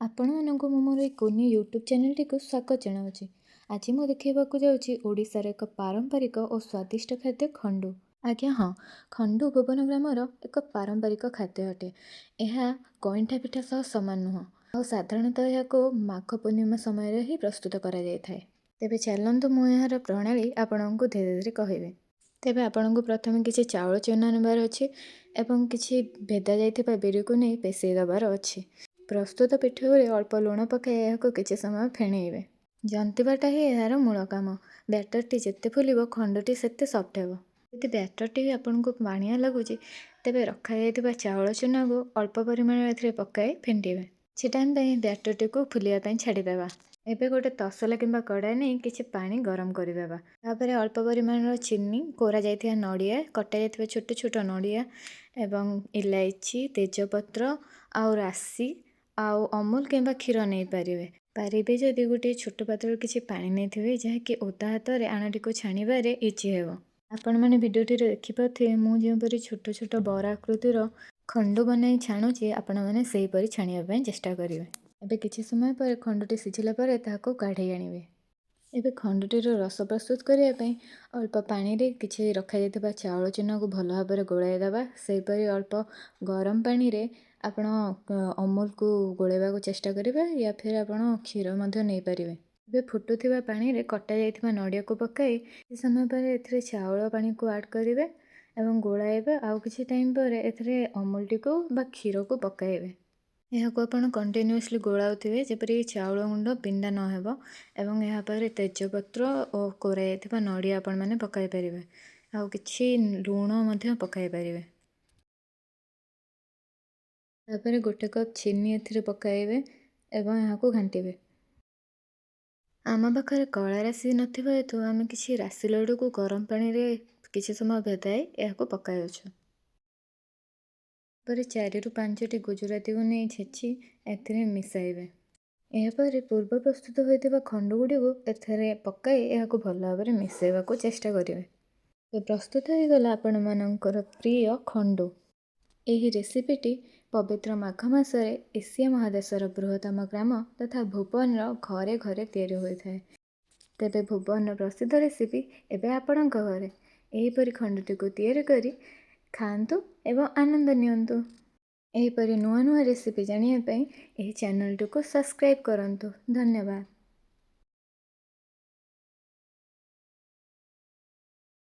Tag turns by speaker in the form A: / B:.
A: ଆପଣମାନଙ୍କୁ ମୁଁ ମୋର ଏଇ କୁନି ୟୁଟ୍ୟୁବ୍ ଚ୍ୟାନେଲଟିକୁ ସ୍ୱାଗତ ଜଣାଉଛି। ଆଜି ମୁଁ ଦେଖାଇବାକୁ ଯାଉଛି ଓଡ଼ିଶାର ଏକ ପାରମ୍ପରିକ ଓ ସ୍ୱାଦିଷ୍ଟ ଖାଦ୍ୟ ଖଣ୍ଡୁ। ଆଜ୍ଞା ହଁ, ଖଣ୍ଡୁ ଭୁବନ ଗ୍ରାମର ଏକ ପାରମ୍ପରିକ ଖାଦ୍ୟ ଅଟେ। ଏହା ଗଇଁଠା ପିଠା ସହ ସମାନ ନୁହଁ ଆଉ ସାଧାରଣତଃ ଏହାକୁ ମାଘ ପୂର୍ଣ୍ଣିମା ସମୟରେ ହିଁ ପ୍ରସ୍ତୁତ କରାଯାଇଥାଏ। ତେବେ ଚାଲନ୍ତୁ ମୁଁ ଏହାର ପ୍ରଣାଳୀ ଆପଣଙ୍କୁ ଧୀରେ ଧୀରେ କହିବି। ତେବେ ଆପଣଙ୍କୁ ପ୍ରଥମେ କିଛି ଚାଉଳ ଚୂନା ନେବାର ଅଛି ଏବଂ କିଛି ଭେଦା ଯାଇଥିବା ବିରିକୁ ନେଇ ପେଷେଇ ଦେବାର ଅଛି। ପ୍ରସ୍ତୁତ ପିଠଉରେ ଅଳ୍ପ ଲୁଣ ପକାଇ ଏହାକୁ କିଛି ସମୟ ଫେଣେଇବେ। ଜନ୍ତିବାଟା ହିଁ ଏହାର ମୂଳ କାମ। ବ୍ୟାଟରଟି ଯେତେ ଫୁଲିବ ଖଣ୍ଡୁଟି ସେତେ ସଫ୍ଟ ହେବ। ଯଦି ବ୍ୟାଟରଟି ଆପଣଙ୍କୁ ପାଣିଆ ଲାଗୁଛି ତେବେ ରଖାଯାଇଥିବା ଚାଉଳ ଚୂନାକୁ ଅଳ୍ପ ପରିମାଣରେ ଏଥିରେ ପକାଇ ଫେଣ୍ଟିବେ। କିଛି ଟାଇମ୍ ପାଇଁ ବ୍ୟାଟରଟିକୁ ଫୁଲିବା ପାଇଁ ଛାଡ଼ିଦେବା। ଏବେ ଗୋଟେ ତସଲା କିମ୍ବା କଡ଼ାଇ ନେଇ କିଛି ପାଣି ଗରମ କରିଦେବା। ତାପରେ ଅଳ୍ପ ପରିମାଣର ଚିନି, କୋରା ଯାଇଥିବା ନଡ଼ିଆ, କଟା ଯାଇଥିବା ଛୋଟ ଛୋଟ ନଡ଼ିଆ ଏବଂ ଇଲାଇଚି, ତେଜପତ୍ର ଆଉ ରାଶି ଆଉ ଅମୁଲ କିମ୍ବା କ୍ଷୀର ନେଇପାରିବେ। ପାରିବେ ଯଦି ଗୋଟିଏ ଛୋଟ ପାତ୍ରରେ କିଛି ପାଣି ନେଇଥିବେ ଯାହାକି ଓଦା ହାତରେ ଆଣଟିକୁ ଛାଣିବାରେ ଇଜି ହେବ। ଆପଣମାନେ ଭିଡ଼ିଓଟିରେ ଦେଖିପାରୁଥିବେ ମୁଁ ଯେଉଁପରି ଛୋଟ ଛୋଟ ବରା ଆକୃତିର ଖଣ୍ଡୁ ବନାଇ ଛାଣୁଛି, ଆପଣମାନେ ସେହିପରି ଛାଣିବା ପାଇଁ ଚେଷ୍ଟା କରିବେ। ଏବେ କିଛି ସମୟ ପରେ ଖଣ୍ଡୁଟି ସିଝିଲା ପରେ ତାହାକୁ କାଢ଼ି ଆଣିବେ। ଏବେ ଖଣ୍ଡୁଟିର ରସ ପ୍ରସ୍ତୁତ କରିବା ପାଇଁ ଅଳ୍ପ ପାଣିରେ କିଛି ରଖାଯାଇଥିବା ଚାଉଳ ଚୂନାକୁ ଭଲ ଭାବରେ ଗୋଳାଇ ଦେବା। ସେହିପରି ଅଳ୍ପ ଗରମ ପାଣିରେ ଆପଣ ଅମୁଲକୁ ଗୋଳାଇବାକୁ ଚେଷ୍ଟା କରିବେ, ୟା ଫିର୍ ଆପଣ କ୍ଷୀର ମଧ୍ୟ ନେଇପାରିବେ। ଏବେ ଫୁଟୁଥିବା ପାଣିରେ କଟା ଯାଇଥିବା ନଡ଼ିଆକୁ ପକାଇ କିଛି ସମୟ ପରେ ଏଥିରେ ଚାଉଳ ପାଣିକୁ ଆଡ଼୍ କରିବେ ଏବଂ ଗୋଳାଇବେ। ଆଉ କିଛି ଟାଇମ୍ ପରେ ଏଥିରେ ଅମୁଲଟିକୁ ବା କ୍ଷୀରକୁ ପକାଇବେ। ଏହାକୁ ଆପଣ କଣ୍ଟିନ୍ୟୁଅସଲି ଗୋଳାଉଥିବେ ଯେପରିକି ଚାଉଳ ଗୁଣ୍ଡ ବିଣ୍ଡା ନ ହେବ ଏବଂ ଏହା ପରେ ତେଜପତ୍ର ଓ କୋରା ଯାଇଥିବା ନଡ଼ିଆ ଆପଣମାନେ ପକାଇ ପାରିବେ। ଆଉ କିଛି ଲୁଣ ମଧ୍ୟ ପକାଇ ପାରିବେ। ତାପରେ ଗୋଟେ କପ୍ ଚିନି ଏଥିରେ ପକାଇବେ ଏବଂ ଏହାକୁ ଘାଣ୍ଟିବେ। ଆମ ପାଖରେ କଳା ରାଶି ନଥିବା ହେତୁ ଆମେ କିଛି ରାଶି ଲଡ଼ୁକୁ ଗରମ ପାଣିରେ କିଛି ସମୟ ଭେଦାଇ ଏହାକୁ ପକାଇଅଛୁ। ତାପରେ 4ରୁ 5ଟି ଗୁଜୁରାତିକୁ ନେଇ ଛେଚି ଏଥିରେ ମିଶାଇବେ। ଏହାପରେ ପୂର୍ବ ପ୍ରସ୍ତୁତ ହୋଇଥିବା ଖଣ୍ଡୁ ଗୁଡ଼ିକୁ ଏଥିରେ ପକାଇ ଏହାକୁ ଭଲ ଭାବରେ ମିଶାଇବାକୁ ଚେଷ୍ଟା କରିବେ। ତ ପ୍ରସ୍ତୁତ ହୋଇଗଲା ଆପଣମାନଙ୍କର ପ୍ରିୟ ଖଣ୍ଡୁ। ଏହି ରେସିପିଟି ପବିତ୍ର ମାଘ ମାସରେ ଏସିଆ ମହାଦେଶର ବୃହତ୍ତମ ଗ୍ରାମ ତଥା ଭୁବନର ଘରେ ଘରେ ତିଆରି ହୋଇଥାଏ। ତେବେ ଭୁବନର ପ୍ରସିଦ୍ଧ ରେସିପି ଏବେ ଆପଣଙ୍କ ଘରେ। ଏହିପରି ଖଣ୍ଡୁଟିକୁ ତିଆରି କରି ଖାଆନ୍ତୁ ଏବଂ ଆନନ୍ଦ ନିଅନ୍ତୁ। ଏହିପରି ନୂଆ ନୂଆ ରେସିପି ଜାଣିବା ପାଇଁ ଏହି ଚ୍ୟାନେଲଟିକୁ ସବସ୍କ୍ରାଇବ୍ କରନ୍ତୁ। ଧନ୍ୟବାଦ।